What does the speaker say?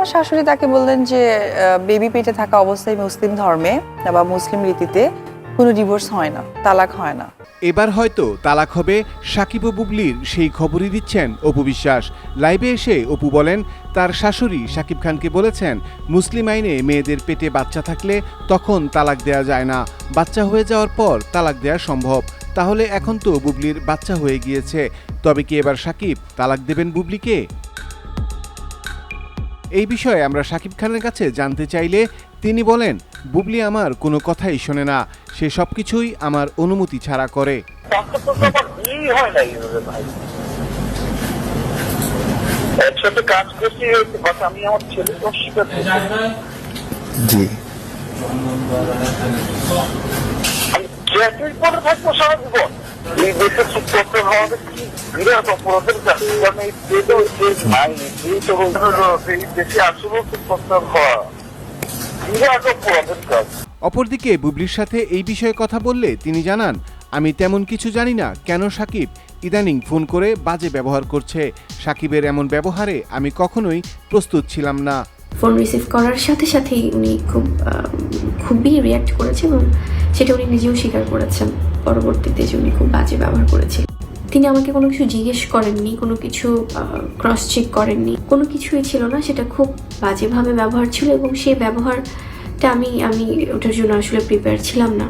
আমার শাশুড়ি তাকে বললেন যে বেবি পেটে থাকা অবস্থায় মুসলিম ধর্মে বা মুসলিম রীতিতে কোনো ডিভোর্স হয় না, তালাক হয় না। এবার হয়তো তালাক হবে সাকিব ও বুবলির, সেই খবরই দিচ্ছেন অপু বিশ্বাস। লাইভে এসে অপু বলেন, তার শাশুড়ি সাকিব খানকে বলেছেন মুসলিম আইনে মেয়েদের পেটে বাচ্চা থাকলে তখন তালাক দেয়া যায় না, বাচ্চা হয়ে যাওয়ার পর তালাক দেয়া সম্ভব। তাহলে এখন তো বুবলির বাচ্চা হয়ে গিয়েছে, তবে কি এবার সাকিব তালাক দেবেন বুবলিকে? এই বিষয়ে আমরা সাকিব খানের কাছে জানতে চাইলে তিনি বলেন, বুবলি আমার কোনো কথাই শোনে না, সে সবকিছুই আমার অনুমতি ছাড়া করে। একসাথে কাজ করছি, আমি আমার ছেলেকে অস্বীকার জি আমি পরে থাকবো সারা জীবন। এই দেশে করতে হবে কি বিরাট অপরাধের কাজ, কারণ এই দেশে আসলে করতে হওয়া বিরাট অপরাধের কাজ। অপরদিকে বুবলির সাথে এই বিষয়ে কথা বললে তিনি জানান, আমি তেমন কিছু জানি না কেন সাকিব ইদানিং ফোন করে বাজে ব্যবহার করছে। সাকিবের এমন ব্যবহারে আমি কখনোই প্রস্তুত ছিলাম না। ফোন রিসিভ করার সাথে সাথেই উনি খুবই রিয়্যাক্ট করেছে এবং সেটা উনি নিজেও স্বীকার করেছেন পরবর্তীতে যে উনি খুব বাজে ব্যবহার করেছেন। তিনি আমাকে কোনো কিছু জিজ্ঞেস করেননি, কোনো কিছু ক্রস চেক করেননি, কোনো কিছুই ছিল না, সেটা খুব বাজেভাবে ব্যবহার ছিল এবং সেই ব্যবহারটা আমি ওটার জন্য আসলে প্রিপেয়ার ছিলাম না।